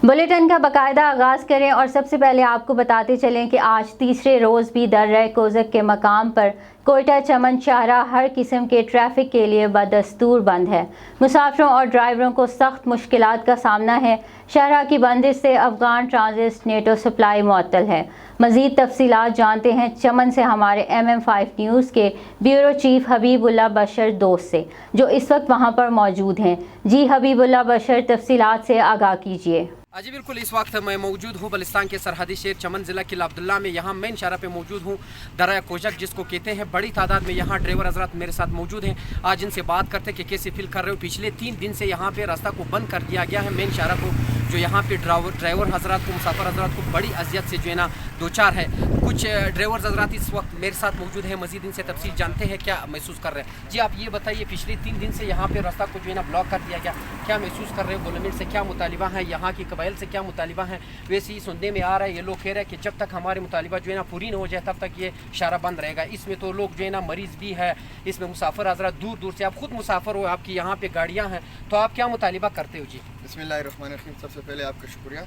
Bulletin का बाकायदा आगाज़ करें और सबसे पहले आपको बताते चलें कि आज तीसरे रोज़ भी दर्रा कोज़क के मकाम पर कोयटा चमन शाहराह हर किस्म के ट्रैफिक के लिए बदस्तूर बंद है। मुसाफिरों और ड्राइवरों को सख्त मुश्किलात का सामना है। शाहराह की बंदिश से अफगान ट्रांजिट नेटो सप्लाई मुअत्तल है। मज़ीद तफसीलात जानते हैं चमन से हमारे MM5 न्यूज़ के ब्यूरो चीफ हबीबुल्लाह बशर दोस्त से, जो इस वक्त वहाँ पर मौजूद हैं। जी हबीबुल्लाह बशर, तफसीलात से आगाह कीजिए। जी बिल्कुल, इस वक्त मैं मौजूद हूँ बलिस्तान के सरहदी शहर चमन ज़िला किला अब्दुल्ला में। यहाँ मेन शाहराह पे मौजूद हूँ, दर्रा कोज़क जिसको कहते हैं। बड़ी तादाद में यहाँ ड्राइवर हजरात मेरे साथ मौजूद हैं। आज इनसे बात करते हैं कि कैसे फील कर रहे हो। पिछले 3 दिन से यहाँ पे रास्ता को बंद कर दिया गया है मेन शाहराह को, जो यहाँ पे ड्राइवर हजरात को, मुसाफिर हजरात को बड़ी अजियत से जो है ना दो चार है। कुछ ड्राइवर हजरात इस वक्त मेरे साथ मौजूद हैं, मजीद इनसे तफसील जानते हैं क्या महसूस कर रहे हैं। जी आप ये बताइए, पिछले 3 दिन से यहाँ पे रास्ता को जो है ना ब्लॉक कर दिया गया, क्या महसूस कर रहे हो? गवर्नमेंट से क्या मुतालिबा है, यहाँ की कबाइल से क्या मुतालिबा है? वैसे ही सुनने में आ रहा है, ये लोग कह रहे हैं कि जब तक हमारे मुतालिबा जो है ना पूरी न हो जाए तब तक ये शाहराह बंद रहेगा। इसमें तो लोग जो है ना मरीज़ भी है, इसमें मुसाफिर हजरात दूर दूर से, आप खुद मुसाफिर हो, आपकी यहाँ पे गाड़ियाँ हैं, तो आप क्या मुतालिबा करते हो? जी बिस्मिल्लाहिर्रहमानिर्रहीम। सबसे पहले आपका शुक्रिया।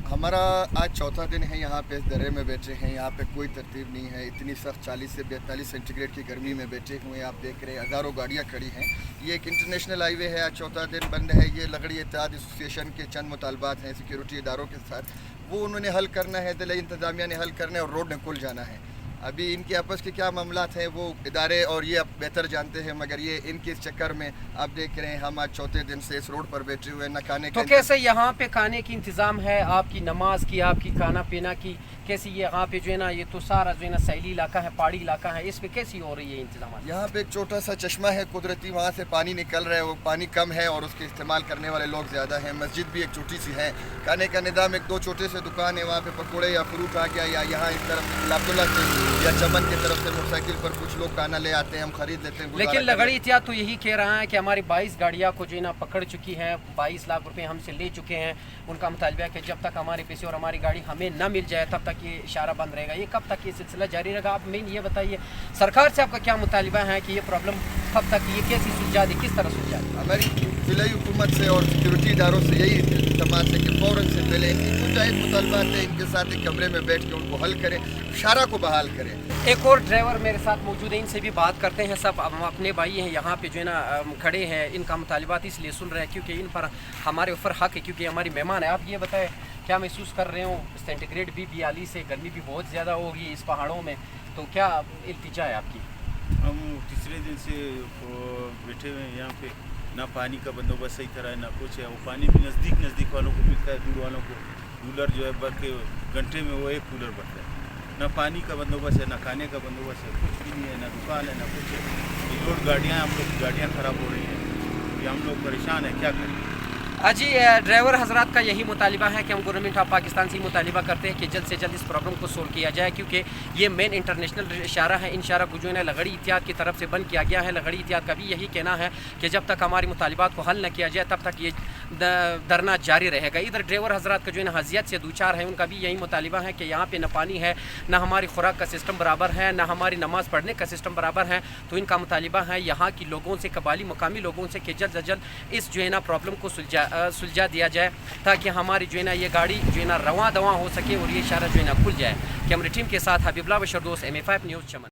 हमारा आज चौथा दिन है यहाँ पे इस दर्रे में बैठे हैं। यहाँ पे कोई तरतीब नहीं है। इतनी सख्त 40 से 42 सेंटीग्रेड की गर्मी में बैठे हुए हैं। आप देख रहे हैं हज़ारों गाड़ियाँ खड़ी हैं। ये एक इंटरनेशनल हाईवे है, आज चौथा दिन बंद है। ये लकड़ी इत्तेहाद एसोसिएशन के चंद मुतालबात हैं सिक्योरिटी इदारों के साथ, वो उन्होंने हल करना है, दिल्ली इंतज़ामिया ने हल करना है और रोड निकल जाना है। अभी इनके आपस के क्या मामलात हैं वो इदारे और ये अब बेहतर जानते हैं, मगर ये इनके इस चक्कर में आप देख रहे हैं हम आज चौथे दिन से इस रोड पर बैठे हुए न खाने तो कैसे यहाँ पे खाने की इंतज़ाम है, आपकी नमाज की, आपकी खाना पीना की कैसी? ये यहाँ पे जो है ना, ये तो सारा जो है ना सैली इलाका है, पहाड़ी इलाका है, इसमें कैसी हो रही है इंतजाम? यहाँ पे एक छोटा सा चश्मा है कुदरती, वहाँ से पानी निकल रहा है। वो पानी कम है और उसके इस्तेमाल करने वाले लोग ज़्यादा हैं। मस्जिद भी एक छोटी सी है। खाने का निज़ाम, एक 2 छोटे से दुकान है, वहाँ पे पकौड़े या फ्रूट आ गया, या यहाँ इस तरफ किला अब्दुल्ला से या चमन की तरफ से मोटरसाइकिल पर कुछ लोग खाना ले आते हैं, हम खरीद लेते हैं। लेकिन लगड़ी इत्तेहाद तो यही कह रहा है कि हमारी 22 गाड़ियाँ को जो है ना पकड़ चुकी हैं, 22 लाख रुपए हमसे ले चुके हैं। उनका मुतालबा है कि जब तक हमारे पैसे और हमारी गाड़ी हमें न मिल जाए तब तक ये शाहराह बंद रहेगा। ये कब तक ये सिलसिला जारी रहेगा? आप मेन ये बताइए, सरकार से आपका क्या मुतालबा है कि ये प्रॉब्लम कब तक, ये कैसी सुलझा दी, किस तरह सुलझा दी? हमारी ज़िला हुकूमत से और सिक्योरिटी इदारों से यही इल्तमास है कि फ़ौरन से पहले इनकी कुछ जायज़ मुतालबात है, इनके साथ एक कमरे में बैठ के उनको हल करें, शाहराह को बहाल करें। एक और ड्राइवर मेरे साथ मौजूद है, इनसे भी बात करते हैं। सब हम अपने भाई हैं, यहाँ पे जो है ना खड़े हैं। इनका मुतालिबात इसलिए सुन रहे हैं क्योंकि इन पर हमारे ऊपर हक है, क्योंकि हमारी मेहमान है। आप ये बताएं, क्या महसूस कर रहे हो? सेंटीग्रेड भी 42 है, गर्मी भी बहुत ज़्यादा होगी इस पहाड़ों में, तो क्या इल्तिजा है आपकी? हम तीसरे दिन से बैठे हुए हैं यहाँ पे, ना पानी का बंदोबस्त सही तरह है, ना कुछ है। वो पानी भी नज़दीक वालों को मिलता है, दूर वालों को कूलर जो है भर के घंटे में वो 1 कूलर भरता है। ना पानी का बंदोबस्त है, ना खाने का बंदोबस्त है, कुछ भी नहीं है, ना दुकान है, ना कुछ है। ये रोड गाड़ियाँ, हम लोग गाड़ियाँ ख़राब हो रही हैं, ये हम लोग परेशान हैं, क्या करें? जी ड्राइवर हजरात का यही मुतालिबा है कि हम गवर्नमेंट ऑफ पाकिस्तान से मुतालिबा करते हैं कि जल्द से जल्द इस प्रॉब्लम को सोल्व किया जाए, क्योंकि ये मेन इंटरनेशनल शाहराह है। इन शाहराह को जो है ना लगड़ी इत्तेहाद की तरफ से बंद किया गया है। लगड़ी इत्तेहाद का भी यही कहना है कि जब तक हमारी मुतालिबात को हल न किया जाए तब तक ये धरना जारी रहेगा। इधर ड्राइवर हजरात का जो है ना हज़ियत से दूचार है, उनका भी यही मुतालिबा है कि यहाँ पे न पानी है, न हमारी खुराक का सिस्टम बराबर है, न हमारी नमाज़ पढ़ने का सिस्टम बराबर है। तो इनका मुतालिबा है यहाँ की लोगों से, कबाली मुकामी लोगों से, कि जल्द से जल्द इस जो है ना प्रॉब्लम को सुलझा दिया जाए, ताकि हमारी जो है ना ये गाड़ी जो है ना रवां दवां हो सके और ये शाहराह जो है ना खुल जाए। कैमरे टीम के साथ हबीबुल्लाह बशर दोस्त, MM5 न्यूज़ चमन।